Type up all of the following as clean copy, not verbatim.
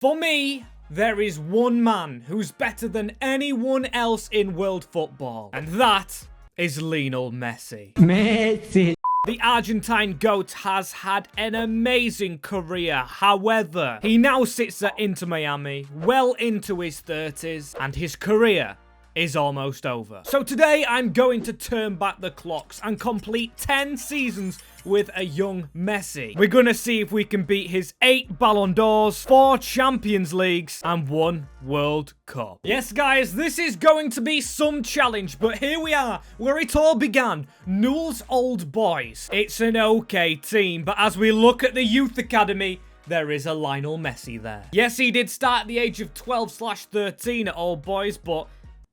For me, there is one man who's better than anyone else in world football, and that is Lionel Messi. Messi. The Argentine GOAT has had an amazing career. However, he now sits at Inter Miami, well into his 30s, and his career is almost over. So today, I'm going to turn back the clocks and complete 10 seasons with a young Messi. We're gonna see if we can beat his 8 Ballon d'Ors, 4 Champions Leagues, and 1 World Cup. Yes, guys, this is going to be some challenge, but here we are, where it all began. Newell's Old Boys. It's an okay team, but as we look at the youth academy, there is a Lionel Messi there. Yes, he did start at the age of 12/13 at Old Boys, but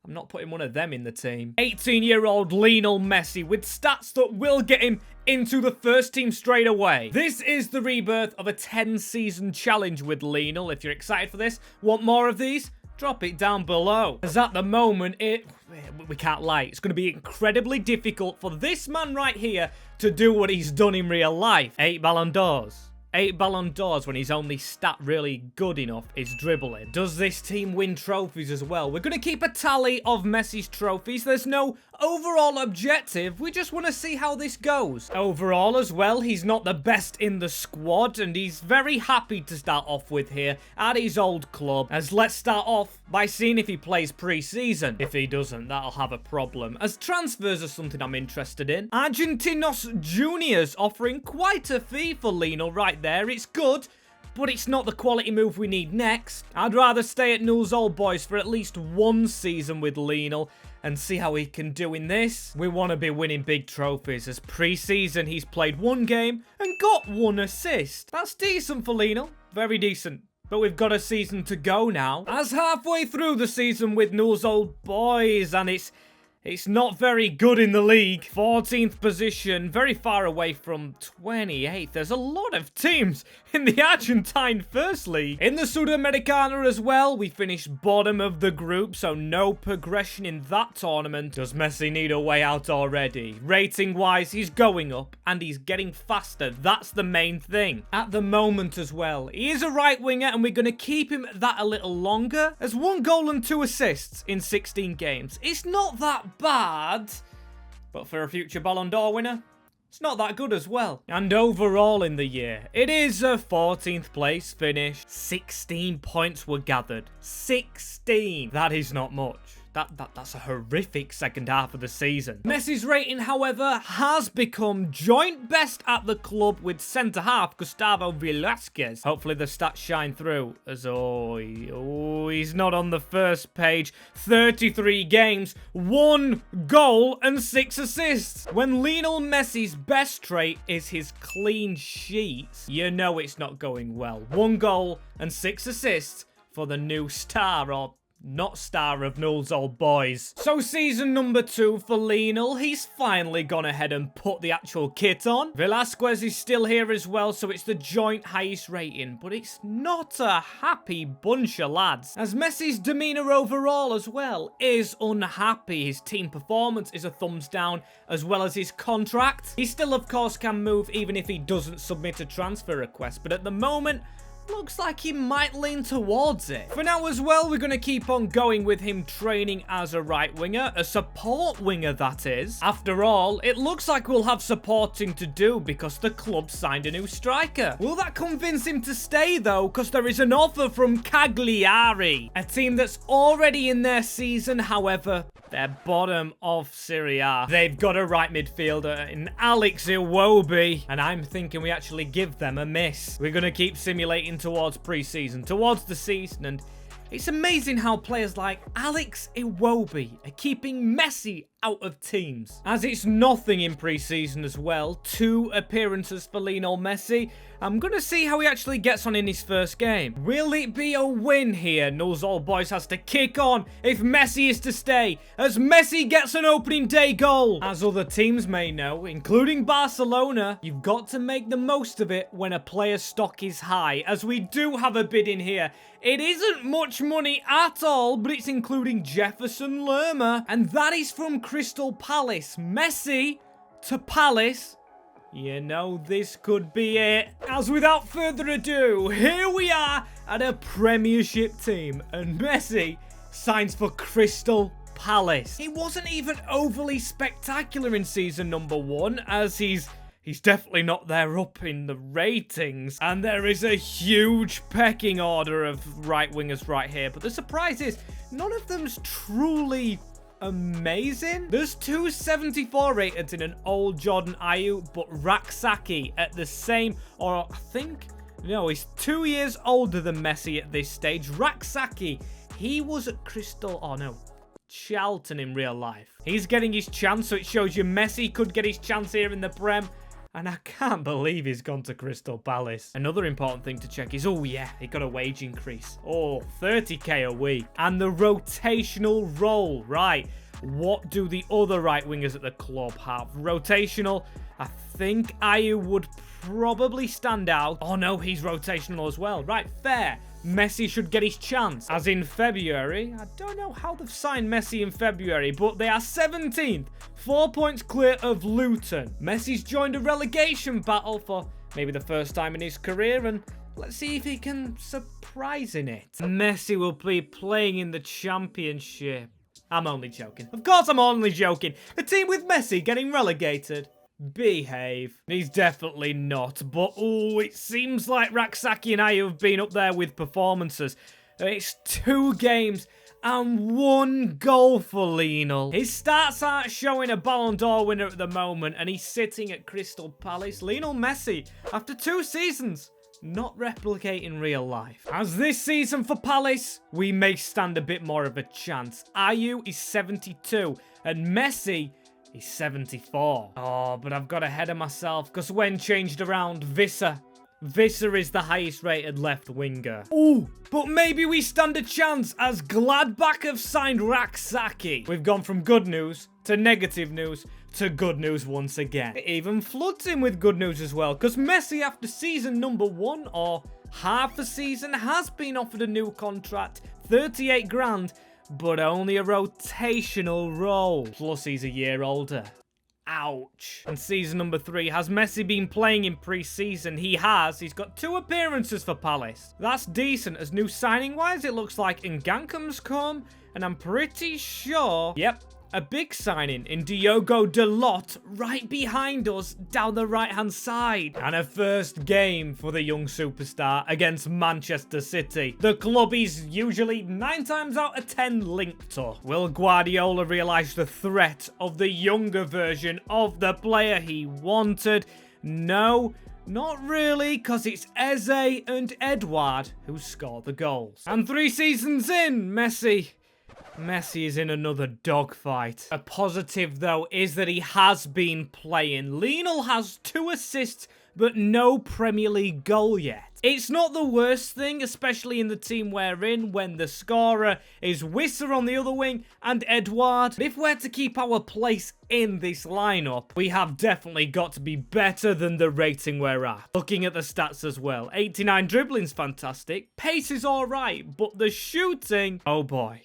I'm not putting one of them in the team. 18-year-old Lionel Messi with stats that will get him into the first team straight away. This is the rebirth of a 10-season challenge with Lionel. If you're excited for this, want more of these? Drop it down below. As at the moment, we can't lie, it's going to be incredibly difficult for this man right here to do what he's done in real life. 8 Ballon d'Ors. 8 Ballon d'Ors when his only stat really good enough is dribbling. Does this team win trophies as well? We're going to keep a tally of Messi's trophies. There's no overall objective. We just want to see how this goes. Overall as well, he's not the best in the squad, and he's very happy to start off with here at his old club. As let's start off by seeing if he plays pre-season. If he doesn't, that'll have a problem, as transfers are something I'm interested in. Argentinos Juniors offering quite a fee for Lionel right there. It's good, but it's not the quality move we need next. I'd rather stay at Newell's Old Boys for at least 1 season with Lionel and see how he can do in this. We want to be winning big trophies, as pre-season he's played 1 game and got 1 assist. That's decent for Lionel, very decent. But we've got a season to go now. As halfway through the season with Newell's Old Boys, and it's not very good in the league. 14th position, very far away from 28th. There's a lot of teams in the Argentine First League. In the Sudamericana as well, we finished bottom of the group, so no progression in that tournament. Does Messi need a way out already? Rating-wise, he's going up, and he's getting faster. That's the main thing. At the moment as well, he is a right winger, and we're going to keep him at that a little longer. As 1 goal and 2 assists in 16 games. It's not that bad, but for a future Ballon d'Or winner, it's not that good as well. And overall in the year, it is a 14th place finish. 16 points were gathered. 16. That is not much. That's a horrific second half of the season. Messi's rating, however, has become joint best at the club with centre-half Gustavo Velasquez. Hopefully the stats shine through, as he's not on the first page. 33 games, 1 goal and 6 assists. When Lionel Messi's best trait is his clean sheets, you know it's not going well. 1 goal and 6 assists for the new star, or not star, of Newell's Old Boys. So season number 2 for Lionel. He's finally gone ahead and put the actual kit on. Velasquez is still here as well, so it's the joint highest rating, but it's not a happy bunch of lads, as Messi's demeanour overall as well is unhappy. His team performance is a thumbs down, as well as his contract. He still of course can move even if he doesn't submit a transfer request, but at the moment, looks like he might lean towards it. For now as well, we're going to keep on going with him training as a right winger, a support winger that is. After all, it looks like we'll have supporting to do because the club signed a new striker. Will that convince him to stay though? Because there is an offer from Cagliari, a team that's already in their season. However, they're bottom of Serie A. They've got a right midfielder in Alex Iwobi, and I'm thinking we actually give them a miss. We're going to keep simulating towards pre-season, towards the season, and it's amazing how players like Alex Iwobi are keeping Messi out of teams, as it's nothing in pre-season as well. 2 appearances for Lionel Messi. I'm going to see how he actually gets on in his first game. Will it be a win here? Newell's Old Boys has to kick on if Messi is to stay, as Messi gets an opening day goal. As other teams may know, including Barcelona, you've got to make the most of it when a player's stock is high, as we do have a bid in here. It isn't much money at all, but it's including Jefferson Lerma, and that is from Crystal Palace. Messi to Palace. You know, this could be it. As without further ado, here we are at a Premiership team, and Messi signs for Crystal Palace. He wasn't even overly spectacular in season number 1, as he's definitely not there up in the ratings. And there is a huge pecking order of right wingers right here. But the surprise is, none of them's truly amazing. There's 274 rated in an old Jordan Ayew, but Raksaki at the same, or I think, no, he's 2 years older than Messi at this stage. Raksaki, he was at Crystal, oh no, Charlton in real life. He's getting his chance, so it shows you Messi could get his chance here in the Prem. And I can't believe he's gone to Crystal Palace. Another important thing to check is, oh yeah, he got a wage increase. Oh, 30k a week. And the rotational role, right? What do the other right wingers at the club have? Rotational, I think Ayew would probably stand out. Oh no, he's rotational as well. Right, fair. Messi should get his chance. As in February, I don't know how they've signed Messi in February, but they are 17th, 4 points clear of Luton. Messi's joined a relegation battle for maybe the first time in his career, and let's see if he can surprise in it. Messi will be playing in the Championship. I'm only joking. Of course I'm only joking. A team with Messi getting relegated. Behave. He's definitely not, but oh, it seems like Raksaki and Ayew have been up there with performances. It's 2 games and 1 goal for Lionel. His stats aren't showing a Ballon d'Or winner at the moment, and he's sitting at Crystal Palace. Lionel Messi, after 2 seasons, not replicating real life. As this season for Palace, we may stand a bit more of a chance. Ayew is 72, and Messi, he's 74. Oh, but I've got ahead of myself, because when changed around, Visser is the highest rated left winger. Ooh, but maybe we stand a chance, as Gladbach have signed Raksaki. We've gone from good news to negative news to good news once again. It even floods in with good news as well, because Messi, after season number 1, or half a season, has been offered a new contract, 38 grand, but only a rotational role. Plus, he's a year older. Ouch. And season number 3, has Messi been playing in pre-season? He has. He's got 2 appearances for Palace. That's decent, as new signing-wise, it looks like Ngankum's come, and I'm pretty sure, yep, a big signing in Diogo Dalot right behind us down the right-hand side. And a first game for the young superstar against Manchester City. The club he's usually 9 times out of 10 linked to. Will Guardiola realise the threat of the younger version of the player he wanted? No, not really, because it's Eze and Edouard who score the goals. And 3 seasons in, Messi is in another dogfight. A positive, though, is that he has been playing. Lionel has 2 assists, but no Premier League goal yet. It's not the worst thing, especially in the team we're in, when the scorer is Visser on the other wing and Edouard. But if we're to keep our place in this lineup, we have definitely got to be better than the rating we're at. Looking at the stats as well, 89 dribbling's fantastic, pace is alright, but the shooting, oh boy.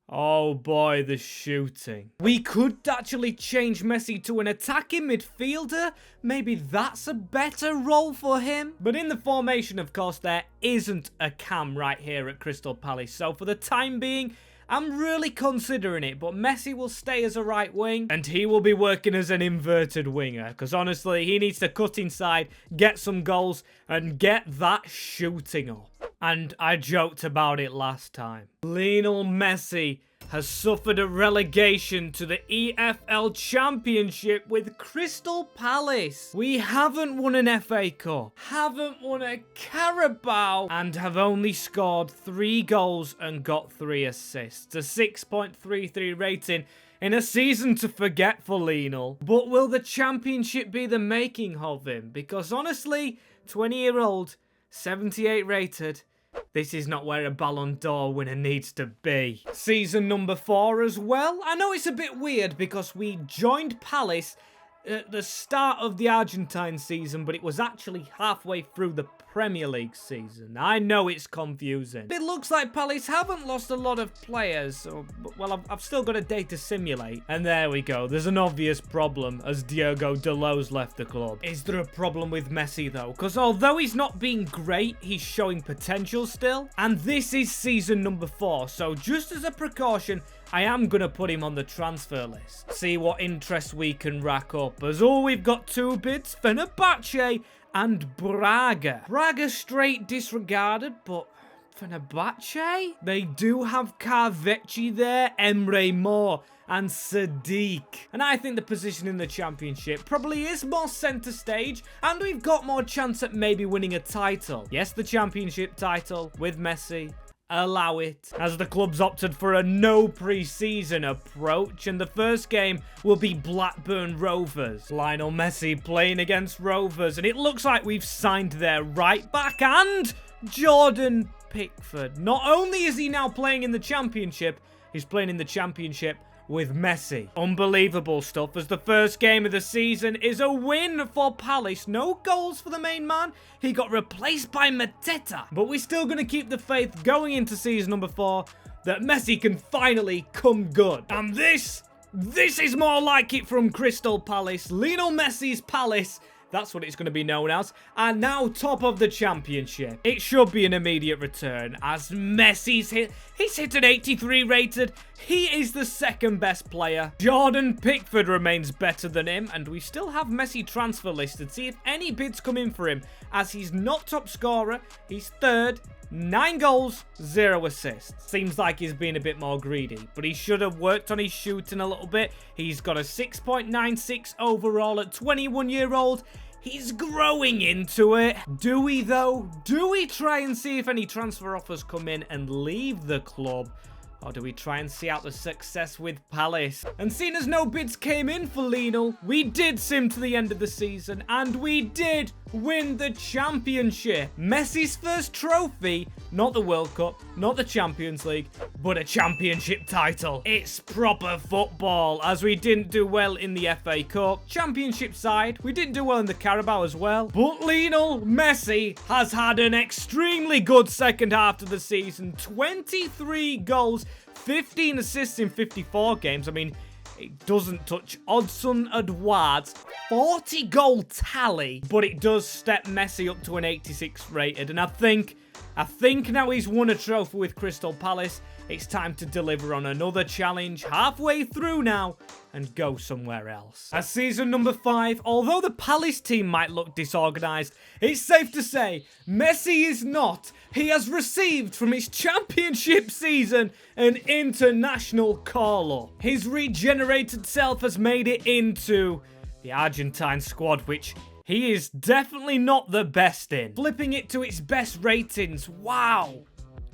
Oh boy, the shooting. We could actually change Messi to an attacking midfielder. Maybe that's a better role for him. But in the formation, of course, there isn't a cam right here at Crystal Palace. So for the time being, I'm really considering it, but Messi will stay as a right wing, and he will be working as an inverted winger, because honestly, he needs to cut inside, get some goals, and get that shooting up. And I joked about it last time. Lionel Messi has suffered a relegation to the EFL Championship with Crystal Palace. We haven't won an FA Cup, haven't won a Carabao, and have only scored 3 goals and got 3 assists. A 6.33 rating in a season to forget for Lionel. But will the Championship be the making of him? Because honestly, 20-year-old, 78 rated, this is not where a Ballon d'Or winner needs to be. Season number 4 as well. I know it's a bit weird because we joined Palace at the start of the Argentine season, but it was actually halfway through the Premier League season. I know it's confusing. It looks like Palace haven't lost a lot of players, so, well, I've still got a day to simulate. And there we go. There's an obvious problem as Diogo Dalot's left the club. Is there a problem with Messi, though? Because although he's not being great, he's showing potential still. And this is season number 4, so just as a precaution, I am going to put him on the transfer list. See what interest we can rack up. As all we've got 2 bids, Fenerbahce and Braga. Braga straight disregarded, but Fenerbahce? They do have Carvecchi there, Emre Mor, and Sadiq. And I think the position in the championship probably is more centre stage, and we've got more chance at maybe winning a title. Yes, the championship title with Messi. Allow it, as the club's opted for a no pre-season approach, and the first game will be Blackburn Rovers. Lionel Messi playing against Rovers, and it looks like we've signed their right back and Jordan Pickford. Not only is he now playing in the championship, he's playing in the championship with Messi. Unbelievable stuff, as the first game of the season is a win for Palace. No goals for the main man. He got replaced by Mateta. But we're still going to keep the faith going into season number 4 that Messi can finally come good. And this is more like it from Crystal Palace. Lionel Messi's Palace. That's what it's going to be known as. And now top of the championship. It should be an immediate return as Messi's hit. He's hit an 83 rated. He is the second best player. Jordan Pickford remains better than him. And we still have Messi transfer listed. See if any bids come in for him, as he's not top scorer. He's 3rd. 9 goals, 0 assists. Seems like he's been a bit more greedy, but he should have worked on his shooting a little bit. He's got a 6.96 overall at 21-year-old. He's growing into it. Do we, though? Do we try and see if any transfer offers come in and leave the club? Or do we try and see out the success with Palace? And seeing as no bids came in for Lionel, we did sim to the end of the season, and we did win the championship. Messi's first trophy, not the World Cup, not the Champions League, but a championship title. It's proper football, as we didn't do well in the FA Cup. Championship side, we didn't do well in the Carabao as well. But Lionel Messi has had an extremely good second half of the season. 23 goals, 15 assists in 54 games. I mean, it doesn't touch Odsonne Edouard's 40-goal tally, but it does step Messi up to an 86 rated. And I think now he's won a trophy with Crystal Palace, it's time to deliver on another challenge halfway through now and go somewhere else. As season number 5, although the Palace team might look disorganised, it's safe to say Messi is not. He has received from his championship season an international call-up. His regenerated self has made it into the Argentine squad, which he is definitely not the best in. Flipping it to its best ratings, wow.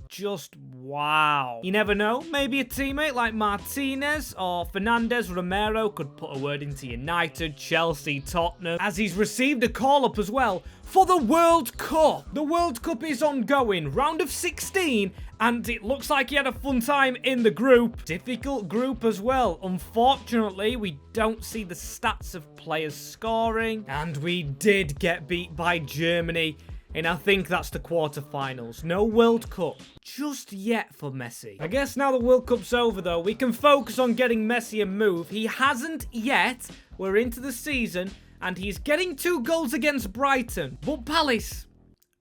Just wow. You never know, maybe a teammate like Martinez or Fernandez Romero could put a word into United, Chelsea, Tottenham, as he's received a call-up as well for the World Cup. The World Cup is ongoing, round of 16, and it looks like he had a fun time in the group. Difficult group as well. Unfortunately, we don't see the stats of players scoring, and we did get beat by Germany. And I think that's the quarterfinals. No World Cup just yet for Messi. I guess now the World Cup's over, though, we can focus on getting Messi a move. He hasn't yet. We're into the season, and he's getting 2 goals against Brighton. But Palace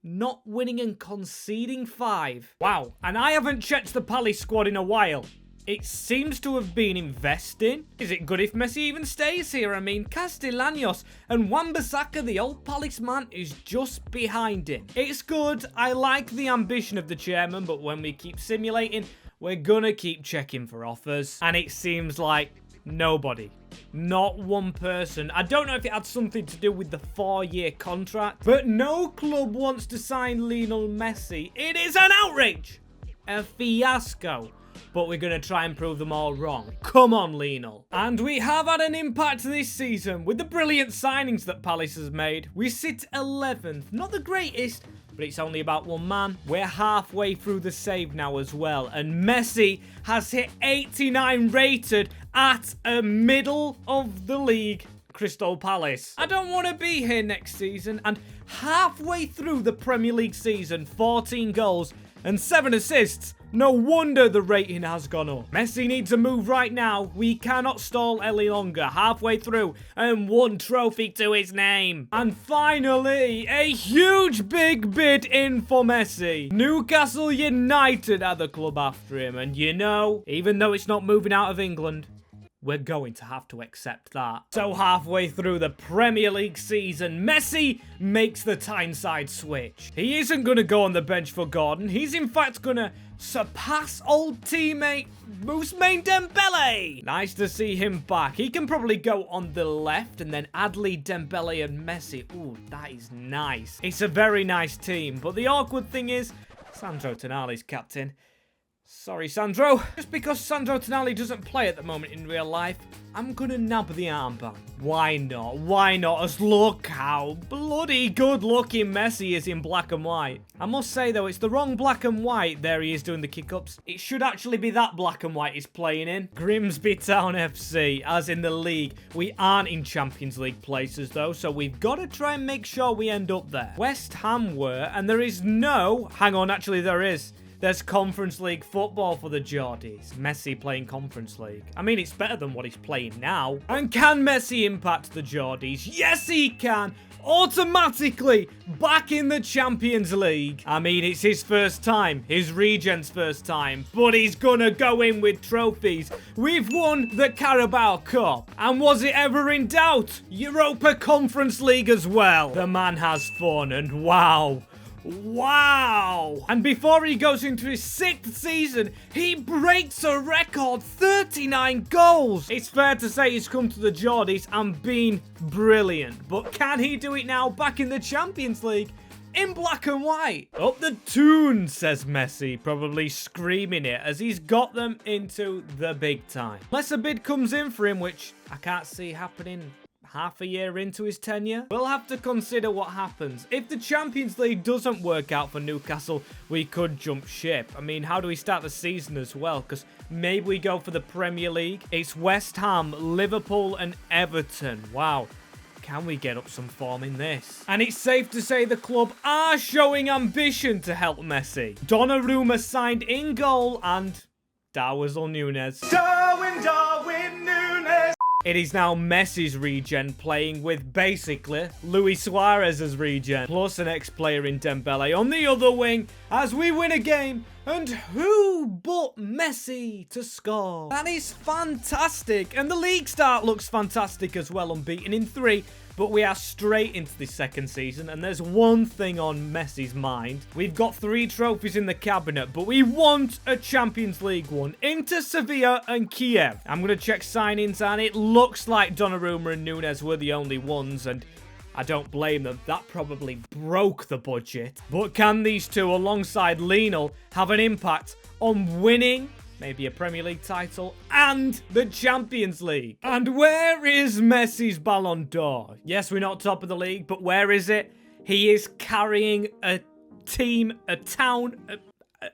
not winning and conceding 5. Wow. And I haven't checked the Palace squad in a while. It seems to have been investing. Is it good if Messi even stays here? I mean, Castellanos and Wan-Bissaka, the old Palace man, is just behind him. It's good. I like the ambition of the chairman, but when we keep simulating, we're gonna keep checking for offers. And it seems like nobody. Not one person. I don't know if it had something to do with the 4-year contract, but no club wants to sign Lionel Messi. It is an outrage. A fiasco. But we're going to try and prove them all wrong. Come on, Lionel. And we have had an impact this season with the brilliant signings that Palace has made. We sit 11th. Not the greatest, but it's only about 1 man. We're halfway through the save now as well. And Messi has hit 89 rated at a middle of the league Crystal Palace. I don't want to be here next season. And halfway through the Premier League season, 14 goals and 7 assists. No wonder the rating has gone up. Messi needs a move right now. We cannot stall any longer. Halfway through and 1 trophy to his name. And finally, a huge big bid in for Messi. Newcastle United are the club after him. And you know, even though it's not moving out of England, we're going to have to accept that. So halfway through the Premier League season, Messi makes the Tyneside switch. He isn't going to go on the bench for Gordon. He's in fact going to surpass old teammate Ousmane Dembele. Nice to see him back. He can probably go on the left and then Alli, Dembele and Messi. Ooh, that is nice. It's a very nice team. But the awkward thing is, Sandro Tonali's captain. Sorry, Sandro. Just because Sandro Tonali doesn't play at the moment in real life, I'm gonna nab the armband. Why not? Why not? As look how bloody good looking Messi is in black and white. I must say though, it's the wrong black and white. There he is doing the kick-ups. It should actually be that black and white he's playing in. Grimsby Town FC, as in the league. We aren't in Champions League places though, so we've got to try and make sure we end up there. West Ham were, and there is no... Hang on, actually there is. There's Conference League football for the Geordies. Messi playing Conference League. I mean, it's better than what he's playing now. And can Messi impact the Geordies? Yes, he can. Automatically back in the Champions League. I mean, it's his first time. His regen's first time. But he's gonna go in with trophies. We've won the Carabao Cup. And was it ever in doubt? Europa Conference League as well. The man has fun and wow. Wow! And before he goes into his 6th season, he breaks a record 39 goals. It's fair to say he's come to the Geordies and been brilliant. But can he do it now back in the Champions League? In black and white. Up the tune, says Messi, probably screaming it as he's got them into the big time. Unless a bid comes in for him, which I can't see happening half a year into his tenure. We'll have to consider what happens. If the Champions League doesn't work out for Newcastle, we could jump ship. I mean, how do we start the season as well? Because maybe we go for the Premier League. It's West Ham, Liverpool and Everton. Wow. Can we get up some form in this? And it's safe to say the club are showing ambition to help Messi. Donnarumma signed in goal and Darwin Núñez. Darwin Núñez! It is now Messi's regen playing with basically Luis Suarez's regen, plus an ex-player in Dembele on the other wing as we win a game. And who but Messi to score? That is fantastic. And the league start looks fantastic as well, unbeaten in 3. But we are straight into the second season, and there's one thing on Messi's mind. We've got 3 trophies in the cabinet, but we want a Champions League one. Inter, Sevilla, and Kiev. I'm going to check signings, and it looks like Donnarumma and Núñez were the only ones, and I don't blame them. That probably broke the budget. But can these two, alongside Lionel, have an impact on winning maybe a Premier League title and the Champions League? And where is Messi's Ballon d'Or? Yes, we're not top of the league, but where is it? He is carrying a team, a town,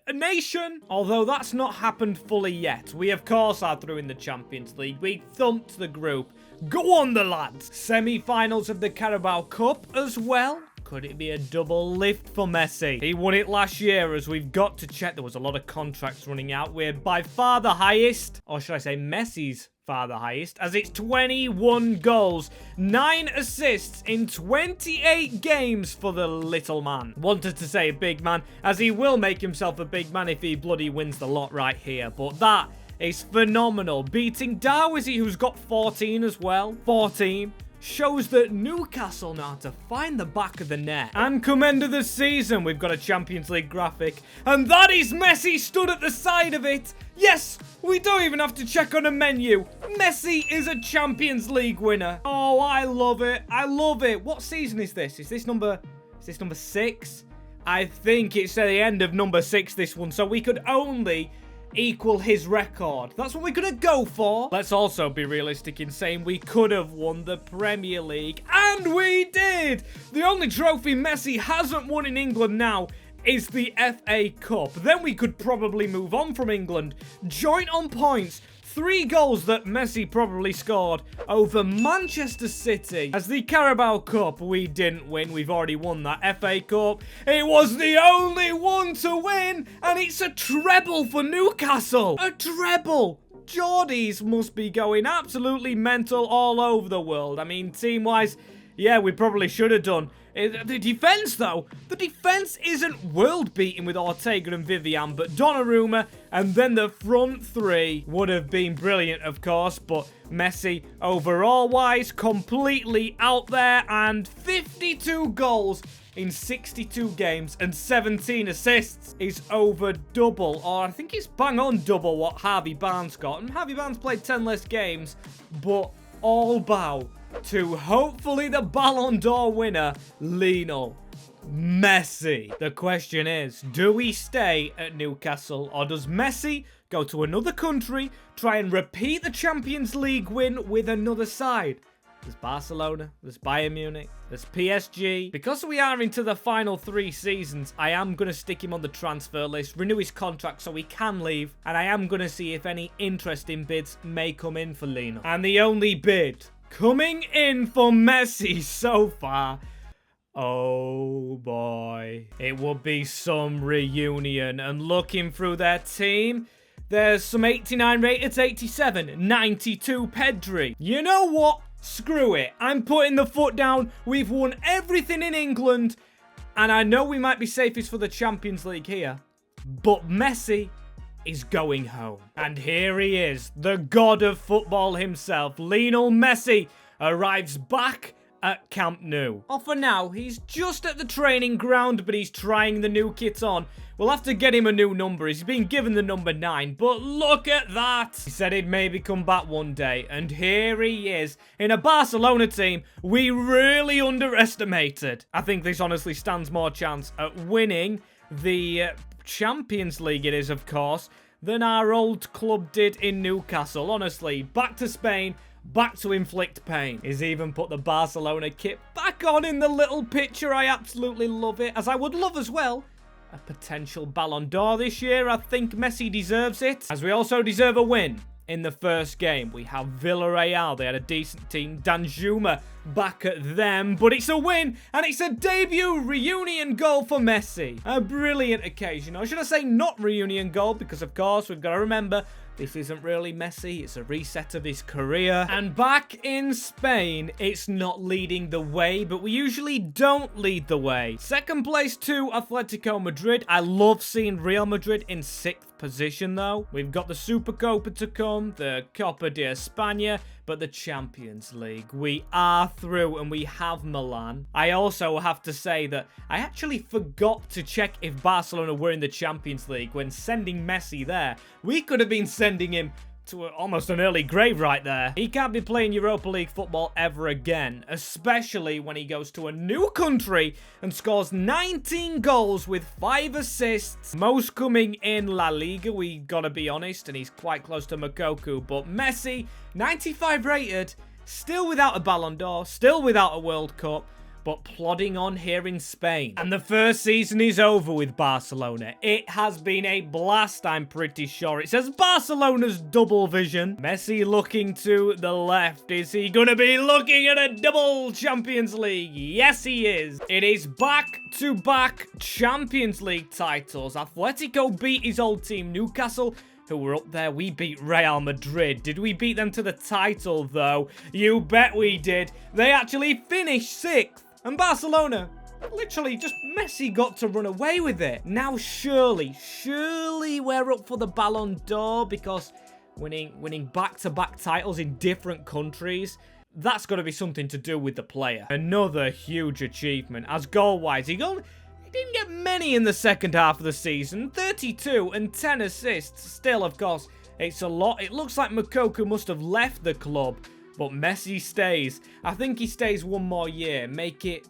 a nation. Although that's not happened fully yet. We, of course, are through in the Champions League. We thumped the group. Go on, the lads. Semi-finals of the Carabao Cup as well. Could it be a double lift for Messi? He won it last year, as we've got to check. There was a lot of contracts running out. We're by far the highest, or should I say Messi's far the highest, as it's 21 goals, 9 assists in 28 games for the little man. Wanted to say big man, as he will make himself a big man if he bloody wins the lot right here. But that is phenomenal. Beating Darwizi, who's got 14 as well. 14. Shows that Newcastle know how to find the back of the net. And come end of the season, we've got a Champions League graphic. And that is Messi stood at the side of it. Yes, we don't even have to check on a menu. Messi is a Champions League winner. Oh, I love it. I love it. What season is this? Is this number 6? I think it's at the end of number 6, this one. So we could only equal his record. That's what we're gonna go for. Let's also be realistic in saying we could have won the Premier League, and we did. The only trophy Messi hasn't won in England now is the FA Cup. Then we could probably move on from England, joint on points, 3 goals that Messi probably scored over Manchester City. As the Carabao Cup, we didn't win. We've already won that. FA Cup, it was the only one to win, and it's a treble for Newcastle. A treble. Geordies must be going absolutely mental all over the world. I mean, team-wise, yeah, we probably should have done. The defence, though, the defence isn't world-beating with Ortega and Vivian, but Donnarumma and then the front 3 would have been brilliant, of course, but Messi, overall-wise, completely out there, and 52 goals in 62 games and 17 assists is over double, or I think it's bang on double what Harvey Barnes got. And Harvey Barnes played 10 less games, but all bow to hopefully the Ballon d'Or winner, Lionel Messi. The question is, do we stay at Newcastle, or does Messi go to another country, try and repeat the Champions League win with another side? There's Barcelona, there's Bayern Munich, there's PSG. Because we are into the final 3 seasons, I am going to stick him on the transfer list, renew his contract so he can leave, and I am going to see if any interesting bids may come in for Lionel. And the only bid coming in for Messi so far, oh boy, it would be some reunion. And looking through their team, there's some 89 rated, 87, 92 Pedri. You know what? Screw it. I'm putting the foot down. We've won everything in England, and I know we might be safest for the Champions League here, but Messi is going home. And here he is, the god of football himself. Lionel Messi arrives back at Camp Nou. Well, for now, he's just at the training ground, but he's trying the new kit on. We'll have to get him a new number. He's been given the number 9, but look at that. He said he'd maybe come back one day, and here he is in a Barcelona team we really underestimated. I think this honestly stands more chance at winning the Champions League, it is, of course, than our old club did in Newcastle. Honestly, back to Spain, back to inflict pain. He's even put the Barcelona kit back on in the little picture. I absolutely love it, as I would love as well a potential Ballon d'Or this year. I think Messi deserves it, as we also deserve a win in the first game. We have Villarreal. They had a decent team. Danjuma back at them, but it's a win, and it's a debut reunion goal for Messi. A brilliant occasion. Or should I say not reunion goal, because of course we've got to remember this isn't really Messi, it's a reset of his career. And back in Spain, it's not leading the way, but we usually don't lead the way. Second place to Atletico Madrid. I love seeing Real Madrid in 6th position, though. We've got the Supercopa to come, the Copa de España, but the Champions League, we are through, and we have Milan. I also have to say that I actually forgot to check if Barcelona were in the Champions League when sending Messi there. We could have been sending him to almost an early grave right there. He can't be playing Europa League football ever again, especially when he goes to a new country and scores 19 goals with 5 assists, most coming in La Liga, we gotta be honest, and he's quite close to Moukoko. But Messi, 95 rated, still without a Ballon d'Or, still without a World Cup, but plodding on here in Spain. And the first season is over with Barcelona. It has been a blast, I'm pretty sure. It says Barcelona's double vision. Messi looking to the left. Is he going to be looking at a double Champions League? Yes, he is. It is back-to-back Champions League titles. Atletico beat his old team, Newcastle, who were up there. We beat Real Madrid. Did we beat them to the title, though? You bet we did. They actually finished 6th. And Barcelona, literally just Messi got to run away with it. Now surely we're up for the Ballon d'Or, because winning back-to-back titles in different countries, that's got to be something to do with the player. Another huge achievement. As goal-wise, he didn't get many in the second half of the season. 32 and 10 assists. Still, of course, it's a lot. It looks like Moukoko must have left the club, but Messi stays. I think he stays one more year. Make it,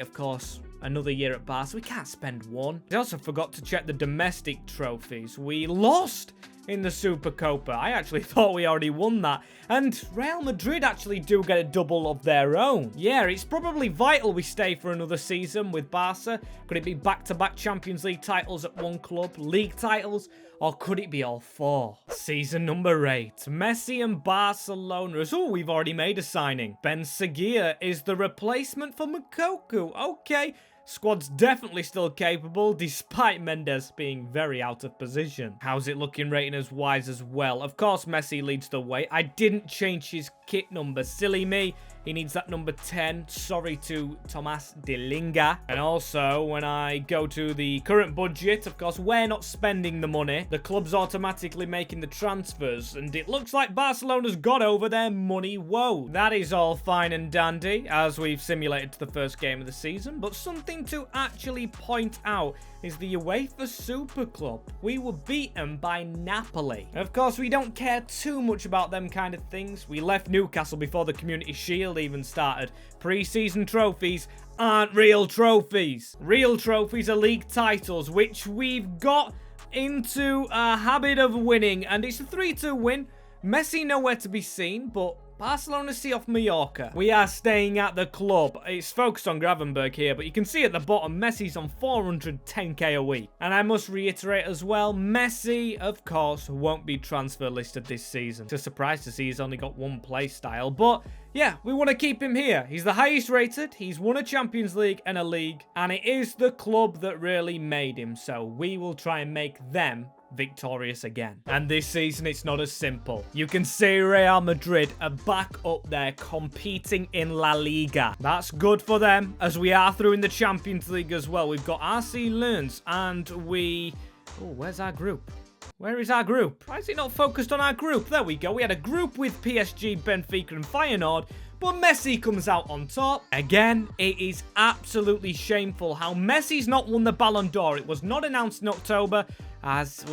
of course, another year at Barca. We can't spend one. I also forgot to check the domestic trophies. We lost in the Supercopa. I actually thought we already won that. And Real Madrid actually do get a double of their own. Yeah, it's probably vital we stay for another season with Barca. Could it be back-to-back Champions League titles at one club, league titles, or could it be all four? Season number 8, Messi and Barcelona. Oh, we've already made a signing. Bennacer is the replacement for Moukoko. Okay. Squad's definitely still capable, despite Mendes being very out of position. How's it looking rating as wise as well? Of course, Messi leads the way. I didn't change his kit number. Silly me. He needs that number 10. Sorry to Thomas de Linga. And also, when I go to the current budget, of course, we're not spending the money. The club's automatically making the transfers. And it looks like Barcelona's got over their money woe. That is all fine and dandy, as we've simulated to the first game of the season. But something to actually point out is the UEFA Super Club. We were beaten by Napoli. Of course, we don't care too much about them kind of things. We left Newcastle before the Community Shield even started. Pre-season trophies aren't real trophies. Real trophies are league titles, which we've got into a habit of winning, and it's a 3-2 win. Messi nowhere to be seen, but Barcelona see off Mallorca. We are staying at the club. It's focused on Gravenberg here, but you can see at the bottom, Messi's on 410k a week. And I must reiterate as well, Messi, of course, won't be transfer listed this season. It's a surprise to see he's only got one play style, but yeah, we want to keep him here. He's the highest rated, he's won a Champions League and a league, and it is the club that really made him, so we will try and make them victorious again. And this season, it's not as simple. You can see Real Madrid are back up there competing in La Liga. That's good for them, as we are through in the Champions League as well. We've got RC Lens, and we... Oh, where's our group? Where is our group? Why is it not focused on our group? There we go. We had a group with PSG, Benfica, and Feyenoord, but Messi comes out on top. Again, it is absolutely shameful how Messi's not won the Ballon d'Or. It was not announced in October, as...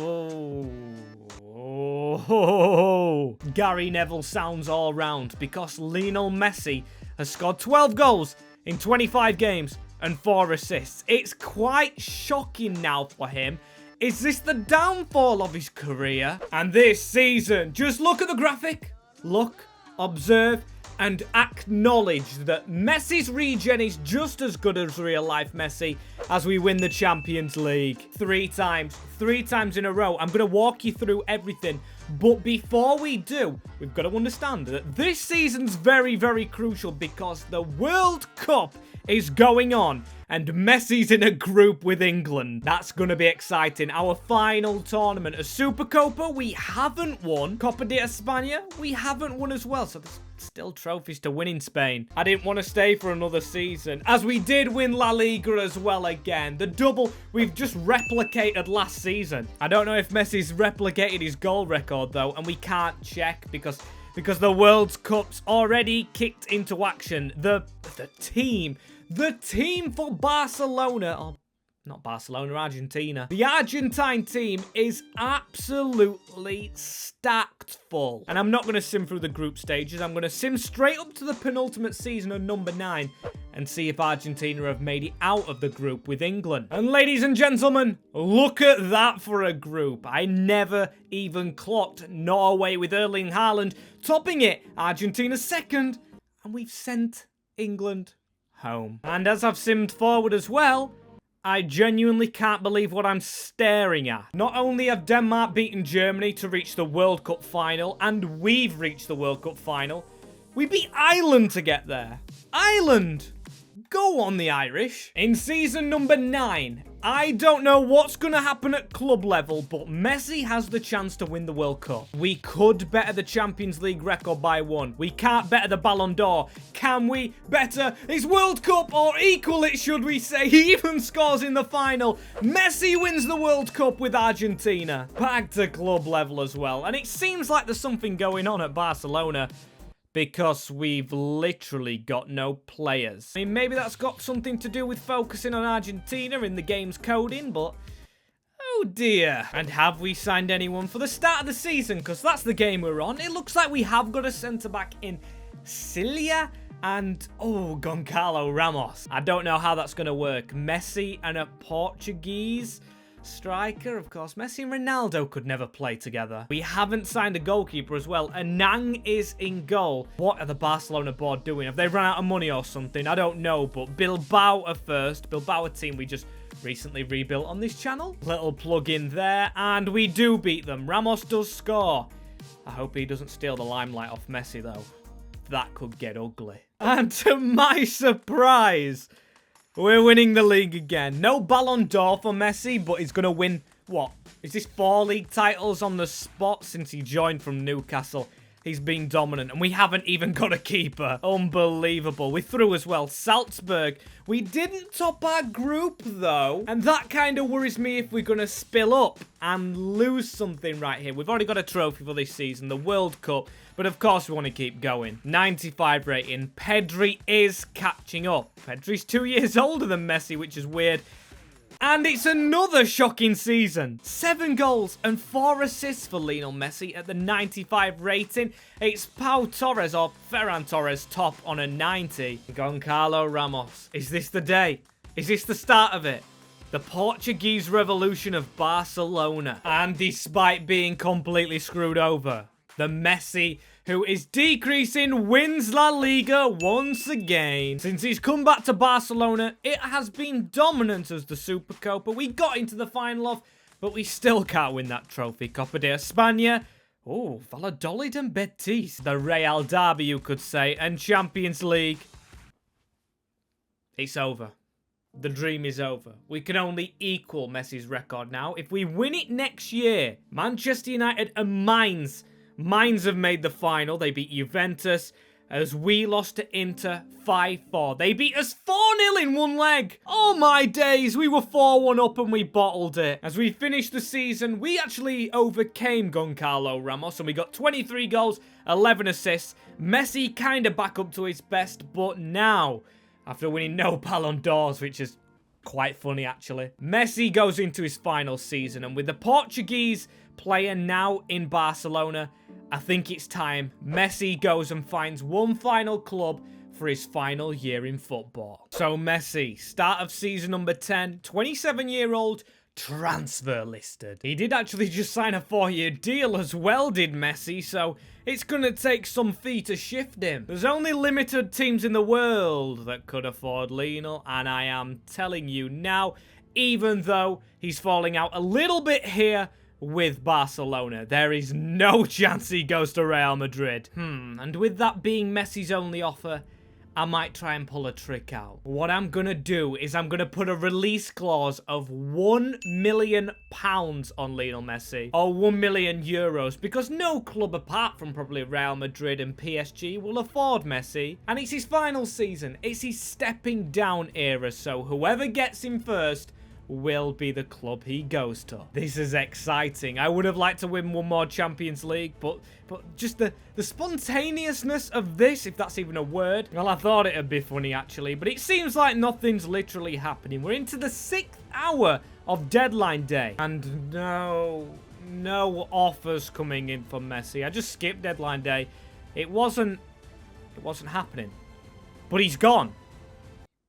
Gary Neville sounds all round, because Lionel Messi has scored 12 goals in 25 games and 4 assists. It's quite shocking now for him. Is this the downfall of his career? And this season, just look at the graphic. Look, observe, and acknowledge that Messi's regen is just as good as real-life Messi as we win the Champions League 3 times in a row. I'm going to walk you through everything, but before we do, we've got to understand that this season's very, very crucial because the World Cup is going on and Messi's in a group with England. That's going to be exciting. Our final tournament, a Supercopa, we haven't won. Copa de España, we haven't won as well, so there's still trophies to win in Spain. I didn't want to stay for another season, as we did win La Liga as well again. The double we've just replicated last season. I don't know if Messi's replicated his goal record though, and we can't check because the World Cup's already kicked into action. The team for Barcelona, or not Barcelona, Argentina. The Argentine team is absolutely stacked full. And I'm not going to sim through the group stages. I'm going to sim straight up to the penultimate season of number 9 and see if Argentina have made it out of the group with England. And ladies and gentlemen, look at that for a group. I never even clocked Norway with Erling Haaland topping it. Argentina second, and we've sent England home. And as I've simmed forward as well, I genuinely can't believe what I'm staring at. Not only have Denmark beaten Germany to reach the World Cup final, and we've reached the World Cup final, we beat Ireland to get there. Ireland! Go on, the Irish. In season number 9, I don't know what's going to happen at club level, but Messi has the chance to win the World Cup. We could better the Champions League record by 1. We can't better the Ballon d'Or. Can we better his World Cup, or equal it, should we say? He even scores in the final. Messi wins the World Cup with Argentina. Back to club level as well. And it seems like there's something going on at Barcelona, because we've literally got no players. I mean, maybe that's got something to do with focusing on Argentina in the game's coding, but oh dear. And have we signed anyone for the start of the season? Because that's the game we're on. It looks like we have got a centre-back in Silva and, Goncalo Ramos. I don't know how that's going to work. Messi and a Portuguese Striker, of course. Messi and Ronaldo could never play together. We haven't signed a goalkeeper as well. Anang is in goal. What are the Barcelona board doing? Have they run out of money or something? I don't know, but Bilbao are first. Bilbao, a team we just recently rebuilt on this channel. Little plug in there, and we do beat them. Ramos does score. I hope he doesn't steal the limelight off Messi, though. That could get ugly. And to my surprise, we're winning the league again. No Ballon d'Or for Messi, but he's going to win, what? Is this 4 league titles on the spot since he joined from Newcastle? He's been dominant, and we haven't even got a keeper. Unbelievable. We threw as well. Salzburg. We didn't top our group, though, and that kind of worries me if we're going to spill up and lose something right here. We've already got a trophy for this season, the World Cup, but of course we want to keep going. 95 rating. Pedri is catching up. Pedri's 2 years older than Messi, which is weird. And it's another shocking season. 7 goals and 4 assists for Lionel Messi at the 95 rating. It's Pau Torres or Ferran Torres top on a 90. Goncalo Ramos. Is this the day? Is this the start of it? The Portuguese revolution of Barcelona. And despite being completely screwed over, the Messi, who is decreasing, wins La Liga once again. Since he's come back to Barcelona, it has been dominant as the Supercopa. We got into the final of, but we still can't win that trophy. Copa de España. Oh, Valladolid and Betis. The Real Derby, you could say. And Champions League. It's over. The dream is over. We can only equal Messi's record now. If we win it next year, Manchester United and Mainz have made the final. They beat Juventus as we lost to Inter 5-4. They beat us 4-0 in one leg. Oh my days, we were 4-1 up and we bottled it. As we finished the season, we actually overcame Goncalo Ramos and we got 23 goals, 11 assists. Messi kind of back up to his best, but now, after winning no Ballon d'Ors, which is quite funny actually, Messi goes into his final season, and with the Portuguese player now in Barcelona, I think it's time Messi goes and finds one final club for his final year in football. So Messi, start of season number 10, 27-year-old, transfer listed. He did actually just sign a 4-year deal as well, did Messi, so it's gonna take some fee to shift him. There's only limited teams in the world that could afford Lionel, and I am telling you now, even though he's falling out a little bit here with Barcelona, there is no chance he goes to Real Madrid. And with that being Messi's only offer, I might try and pull a trick out. What I'm gonna do is I'm gonna put a release clause of £1 million on Lionel Messi, or €1 million, because no club apart from probably Real Madrid and PSG will afford Messi. And it's his final season. It's his stepping down era, so whoever gets him first will be the club he goes to. This is exciting. I would have liked to win one more Champions League, but just the spontaneousness of this, if that's even a word. Well, I thought it'd be funny actually, but it seems like nothing's literally happening. We're into the 6th hour of deadline day, and no offers coming in for Messi. I just skipped deadline day. It wasn't happening. But he's gone.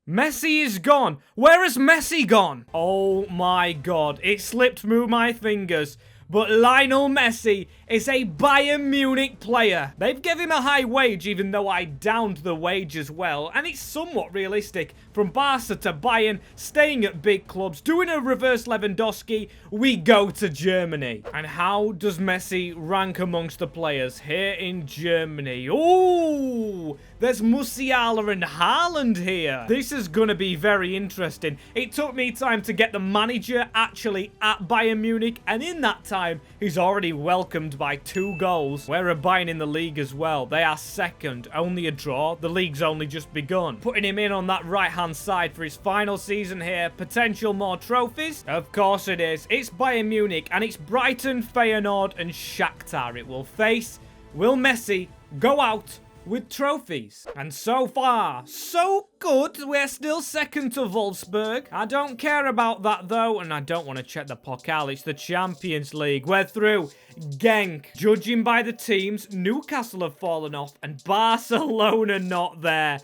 Messi is gone. Where has Messi gone? Oh my god. It slipped through my fingers. But Lionel Messi is a Bayern Munich player. They've given him a high wage, even though I downed the wage as well. And it's somewhat realistic. From Barca to Bayern, staying at big clubs, doing a reverse Lewandowski, we go to Germany. And how does Messi rank amongst the players here in Germany? Ooh, there's Musiala and Haaland here. This is going to be very interesting. It took me time to get the manager actually at Bayern Munich, and in that time, he's already welcomed by 2 goals. We're a Bayern in the league as well. They are second, only a draw. The league's only just begun. Putting him in on that right-hand side for his final season here. Potential more trophies? Of course it is. It's Bayern Munich, and it's Brighton, Feyenoord, and Shakhtar it will face. Will Messi go out with trophies? And so far, so good. We're still second to Wolfsburg. I don't care about that though, and I don't want to check the Pokal. It's the Champions League. We're through. Genk. Judging by the teams, Newcastle have fallen off and Barcelona not there.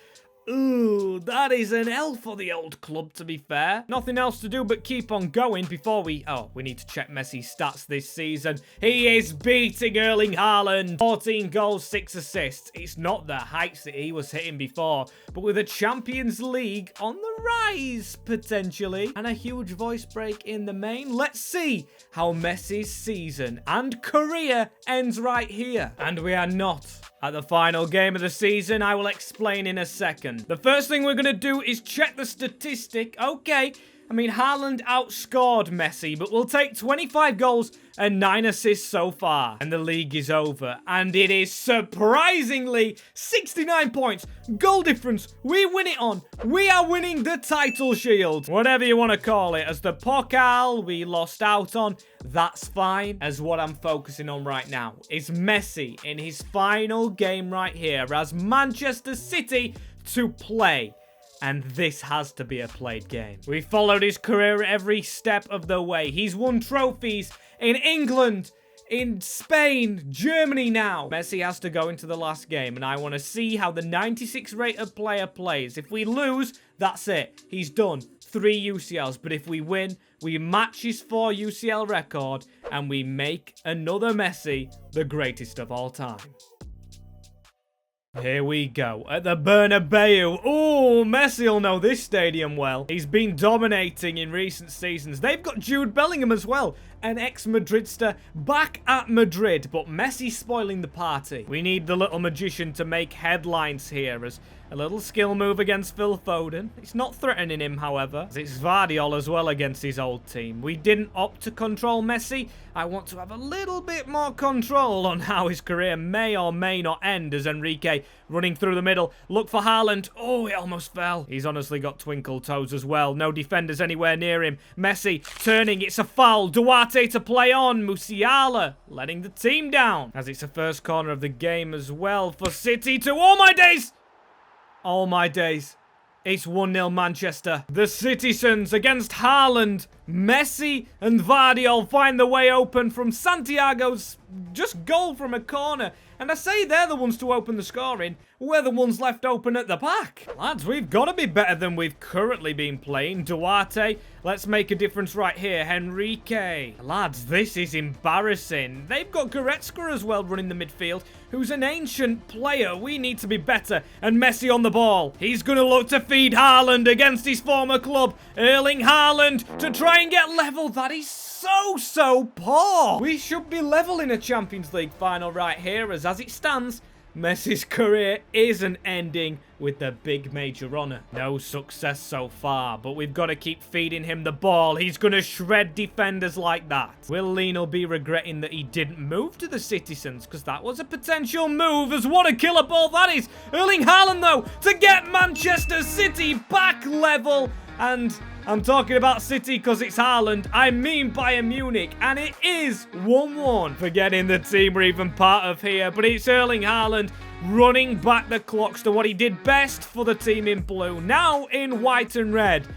Ooh, that is an L for the old club, to be fair. Nothing else to do but keep on going before we... Oh, we need to check Messi's stats this season. He is beating Erling Haaland. 14 goals, 6 assists. It's not the heights that he was hitting before, but with a Champions League on the rise, potentially, and a huge voice break in the main. Let's see how Messi's season and career ends right here. And we are not at the final game of the season. I will explain in a second. The first thing we're going to do is check the statistic. Okay, I mean, Haaland outscored Messi, but we'll take 25 goals and 9 assists so far. And the league is over. And it is surprisingly 69 points. Goal difference. We win it on. We are winning the title shield. Whatever you want to call it. As the Pokal we lost out on. That's fine. As what I'm focusing on right now is Messi in his final game right here as Manchester City to play. And this has to be a played game. We followed his career every step of the way. He's won trophies in England, in Spain, Germany now. Messi has to go into the last game, and I want to see how the 96 rated player plays. If we lose, that's it. He's done. 3 UCLs. But if we win, we match his 4 UCL record, and we make another Messi the greatest of all time. Here we go, at the Bernabeu. Oh, Messi will know this stadium well. He's been dominating in recent seasons. They've got Jude Bellingham as well, an ex-Madridster back at Madrid, but Messi's spoiling the party. We need the little magician to make headlines here as a little skill move against Phil Foden. It's not threatening him, however. It's Vardiol as well against his old team. We didn't opt to control Messi. I want to have a little bit more control on how his career may or may not end as Enrique running through the middle. Look for Haaland. Oh, it almost fell. He's honestly got twinkle toes as well. No defenders anywhere near him. Messi turning. It's a foul. Duarte to play on. Musiala letting the team down as it's a first corner of the game as well for City to... Oh, my days! Oh, my days. It's 1-0 Manchester. The Citizens against Haaland. Messi and Vardiol find the way open from Santiago's just goal from a corner. And I say they're the ones to open the scoring. We're the ones left open at the back. Lads, we've got to be better than we've currently been playing. Duarte, let's make a difference right here. Enrique. Lads, this is embarrassing. They've got Goretzka as well running the midfield, who's an ancient player. We need to be better. And Messi on the ball. He's going to look to feed Haaland against his former club. Erling Haaland to try and get level. That is so poor. We should be level in a Champions League final right here, as it stands, Messi's career isn't ending with the big major honour. No success so far, but we've got to keep feeding him the ball. He's going to shred defenders like that. Will Lionel be regretting that he didn't move to the Citizens? Because that was a potential move, as what a killer ball that is. Erling Haaland, though, to get Manchester City back level. And I'm talking about City because it's Haaland. I mean Bayern Munich. And it is 1-1. Forgetting the team we're even part of here. But it's Erling Haaland running back the clocks to what he did best for the team in blue. Now in white and red.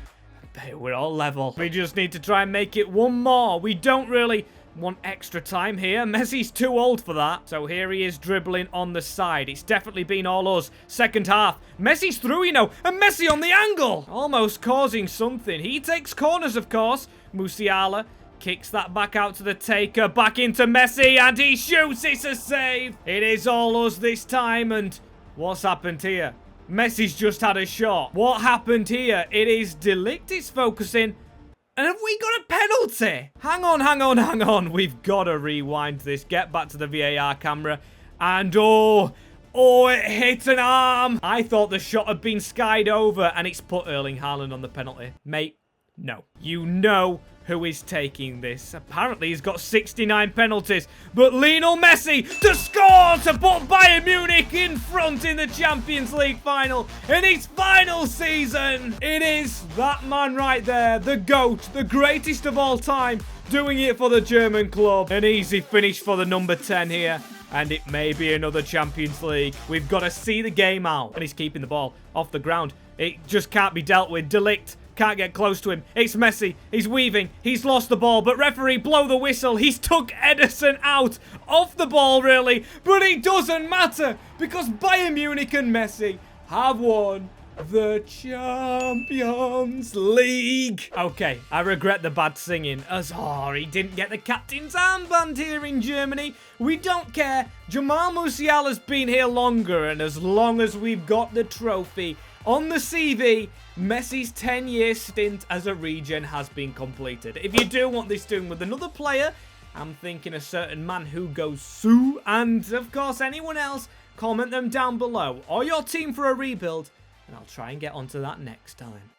We're all level. We just need to try and make it one more. We don't really want extra time here. Messi's too old for that. So here he is dribbling on the side. It's definitely been all us. Second half. Messi's through, you know. And Messi on the angle. Almost causing something. He takes corners, of course. Musiala kicks that back out to the taker. Back into Messi. And he shoots. It's a save. It is all us this time. And what's happened here? Messi's just had a shot. What happened here? It is De Ligt is focusing. And have we got a penalty? Hang on. We've got to rewind this. Get back to the VAR camera. And oh, it hit an arm. I thought the shot had been skied over and it's put Erling Haaland on the penalty. Mate, no. You know who is taking this. Apparently, he's got 69 penalties. But Lionel Messi to score to put Bayern Munich in front in the Champions League final in his final season. It is that man right there, the GOAT, the greatest of all time, doing it for the German club. An easy finish for the number 10 here. And it may be another Champions League. We've got to see the game out. And he's keeping the ball off the ground. It just can't be dealt with. De Ligt can't get close to him. It's Messi. He's weaving. He's lost the ball. But referee, blow the whistle. He's took Ederson out of the ball, really. But it doesn't matter because Bayern Munich and Messi have won The Champions League. Okay, I regret the bad singing, as he didn't get the captain's armband here in Germany. We don't care. Jamal Musiala's been here longer, and as long as we've got the trophy on the CV, Messi's 10-year stint as a regen has been completed. If you do want this doing with another player, I'm thinking a certain man who goes Sue, and of course anyone else, comment them down below, or your team for a rebuild, and I'll try and get onto that next time.